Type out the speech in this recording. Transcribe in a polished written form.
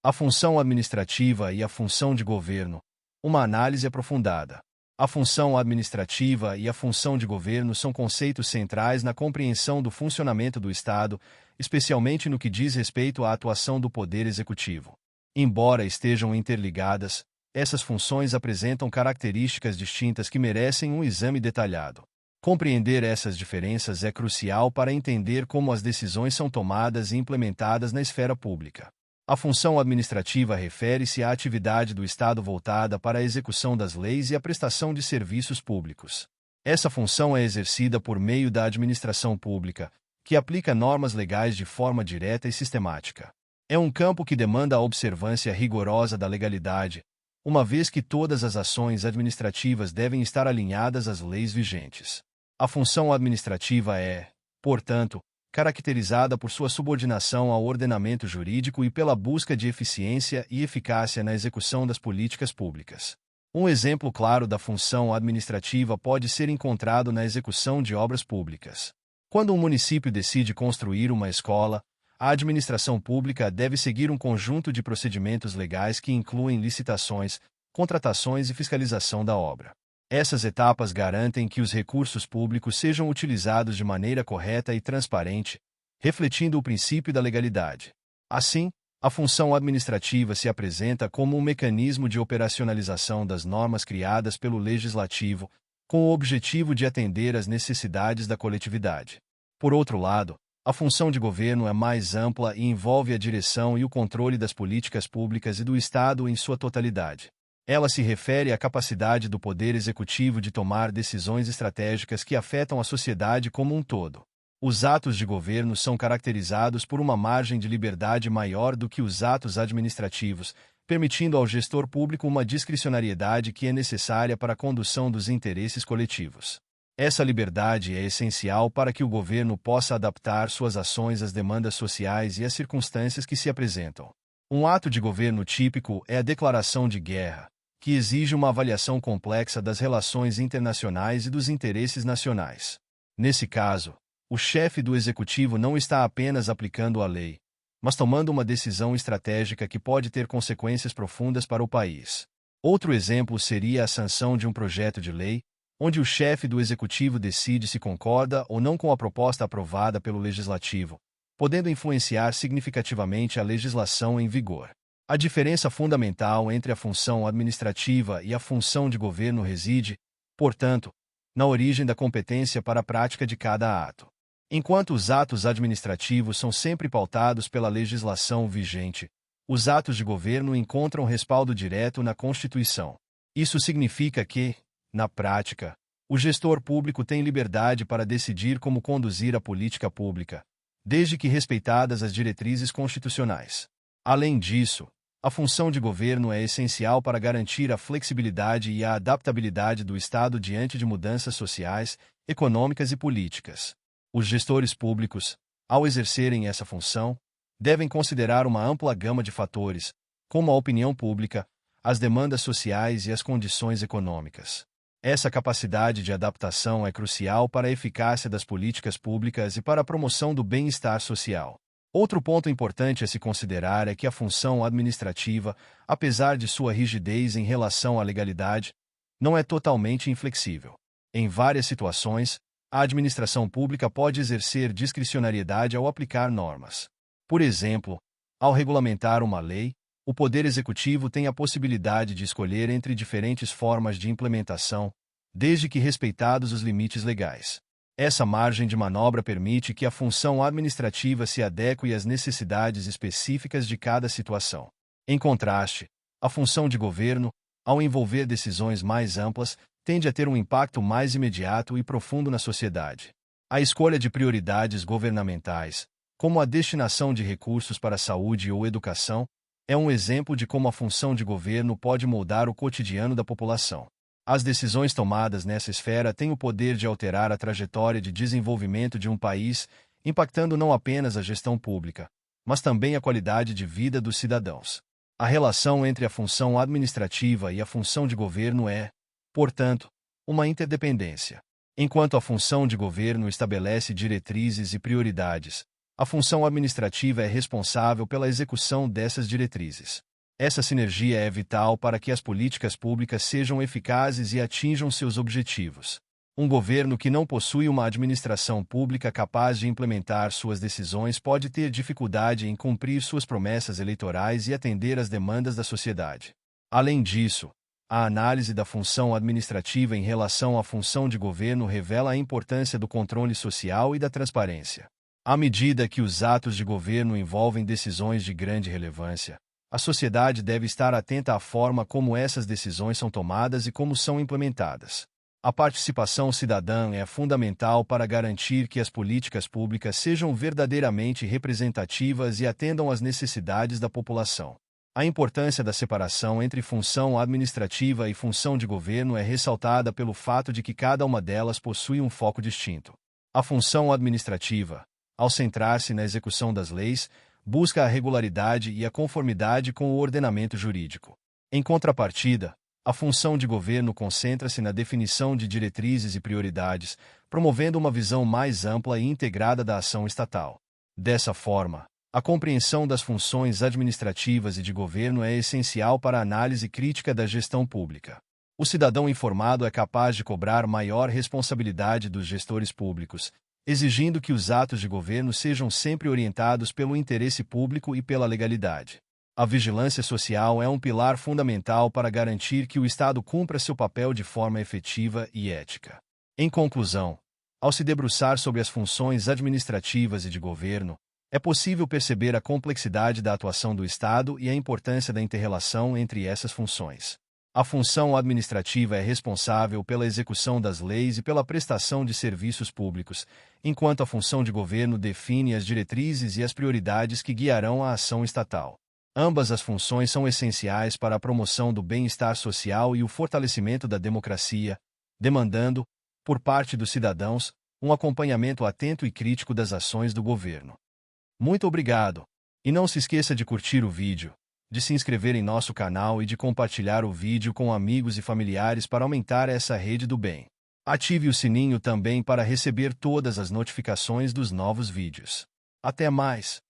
A função administrativa e a função de governo. Uma análise aprofundada. A função administrativa e a função de governo são conceitos centrais na compreensão do funcionamento do Estado, especialmente no que diz respeito à atuação do Poder Executivo. Embora estejam interligadas, essas funções apresentam características distintas que merecem um exame detalhado. Compreender essas diferenças é crucial para entender como as decisões são tomadas e implementadas na esfera pública. A função administrativa refere-se à atividade do Estado voltada para a execução das leis e a prestação de serviços públicos. Essa função é exercida por meio da administração pública, que aplica normas legais de forma direta e sistemática. É um campo que demanda a observância rigorosa da legalidade, uma vez que todas as ações administrativas devem estar alinhadas às leis vigentes. A função administrativa é, portanto, caracterizada por sua subordinação ao ordenamento jurídico e pela busca de eficiência e eficácia na execução das políticas públicas. Um exemplo claro da função administrativa pode ser encontrado na execução de obras públicas. Quando um município decide construir uma escola, a administração pública deve seguir um conjunto de procedimentos legais que incluem licitações, contratações e fiscalização da obra. Essas etapas garantem que os recursos públicos sejam utilizados de maneira correta e transparente, refletindo o princípio da legalidade. Assim, a função administrativa se apresenta como um mecanismo de operacionalização das normas criadas pelo Legislativo, com o objetivo de atender às necessidades da coletividade. Por outro lado, a função de governo é mais ampla e envolve a direção e o controle das políticas públicas e do Estado em sua totalidade. Ela se refere à capacidade do Poder Executivo de tomar decisões estratégicas que afetam a sociedade como um todo. Os atos de governo são caracterizados por uma margem de liberdade maior do que os atos administrativos, permitindo ao gestor público uma discricionariedade que é necessária para a condução dos interesses coletivos. Essa liberdade é essencial para que o governo possa adaptar suas ações às demandas sociais e às circunstâncias que se apresentam. Um ato de governo típico é a declaração de guerra, que exige uma avaliação complexa das relações internacionais e dos interesses nacionais. Nesse caso, o chefe do executivo não está apenas aplicando a lei, mas tomando uma decisão estratégica que pode ter consequências profundas para o país. Outro exemplo seria a sanção de um projeto de lei, onde o chefe do executivo decide se concorda ou não com a proposta aprovada pelo legislativo, podendo influenciar significativamente a legislação em vigor. A diferença fundamental entre a função administrativa e a função de governo reside, portanto, na origem da competência para a prática de cada ato. Enquanto os atos administrativos são sempre pautados pela legislação vigente, os atos de governo encontram respaldo direto na Constituição. Isso significa que, na prática, o gestor público tem liberdade para decidir como conduzir a política pública, desde que respeitadas as diretrizes constitucionais. Além disso, a função de governo é essencial para garantir a flexibilidade e a adaptabilidade do Estado diante de mudanças sociais, econômicas e políticas. Os gestores públicos, ao exercerem essa função, devem considerar uma ampla gama de fatores, como a opinião pública, as demandas sociais e as condições econômicas. Essa capacidade de adaptação é crucial para a eficácia das políticas públicas e para a promoção do bem-estar social. Outro ponto importante a se considerar é que a função administrativa, apesar de sua rigidez em relação à legalidade, não é totalmente inflexível. Em várias situações, a administração pública pode exercer discricionariedade ao aplicar normas. Por exemplo, ao regulamentar uma lei, o Poder Executivo tem a possibilidade de escolher entre diferentes formas de implementação, desde que respeitados os limites legais. Essa margem de manobra permite que a função administrativa se adeque às necessidades específicas de cada situação. Em contraste, a função de governo, ao envolver decisões mais amplas, tende a ter um impacto mais imediato e profundo na sociedade. A escolha de prioridades governamentais, como a destinação de recursos para a saúde ou educação, é um exemplo de como a função de governo pode moldar o cotidiano da população. As decisões tomadas nessa esfera têm o poder de alterar a trajetória de desenvolvimento de um país, impactando não apenas a gestão pública, mas também a qualidade de vida dos cidadãos. A relação entre a função administrativa e a função de governo é, portanto, uma interdependência. Enquanto a função de governo estabelece diretrizes e prioridades, A função administrativa é responsável pela execução dessas diretrizes. Essa sinergia é vital para que as políticas públicas sejam eficazes e atinjam seus objetivos. Um governo que não possui uma administração pública capaz de implementar suas decisões pode ter dificuldade em cumprir suas promessas eleitorais e atender às demandas da sociedade. Além disso, a análise da função administrativa em relação à função de governo revela a importância do controle social e da transparência. À medida que os atos de governo envolvem decisões de grande relevância, a sociedade deve estar atenta à forma como essas decisões são tomadas e como são implementadas. A participação cidadã é fundamental para garantir que as políticas públicas sejam verdadeiramente representativas e atendam às necessidades da população. A importância da separação entre função administrativa e função de governo é ressaltada pelo fato de que cada uma delas possui um foco distinto. A função administrativa, ao centrar-se na execução das leis, busca a regularidade e a conformidade com o ordenamento jurídico. Em contrapartida, a função de governo concentra-se na definição de diretrizes e prioridades, promovendo uma visão mais ampla e integrada da ação estatal. Dessa forma, a compreensão das funções administrativas e de governo é essencial para a análise crítica da gestão pública. O cidadão informado é capaz de cobrar maior responsabilidade dos gestores públicos, exigindo que os atos de governo sejam sempre orientados pelo interesse público e pela legalidade. A vigilância social é um pilar fundamental para garantir que o Estado cumpra seu papel de forma efetiva e ética. Em conclusão, ao se debruçar sobre as funções administrativas e de governo, é possível perceber a complexidade da atuação do Estado e a importância da inter-relação entre essas funções. A função administrativa é responsável pela execução das leis e pela prestação de serviços públicos, enquanto a função de governo define as diretrizes e as prioridades que guiarão a ação estatal. Ambas as funções são essenciais para a promoção do bem-estar social e o fortalecimento da democracia, demandando, por parte dos cidadãos, um acompanhamento atento e crítico das ações do governo. Muito obrigado! E não se esqueça de curtir o vídeo, de se inscrever em nosso canal e de compartilhar o vídeo com amigos e familiares para aumentar essa rede do bem. Ative o sininho também para receber todas as notificações dos novos vídeos. Até mais!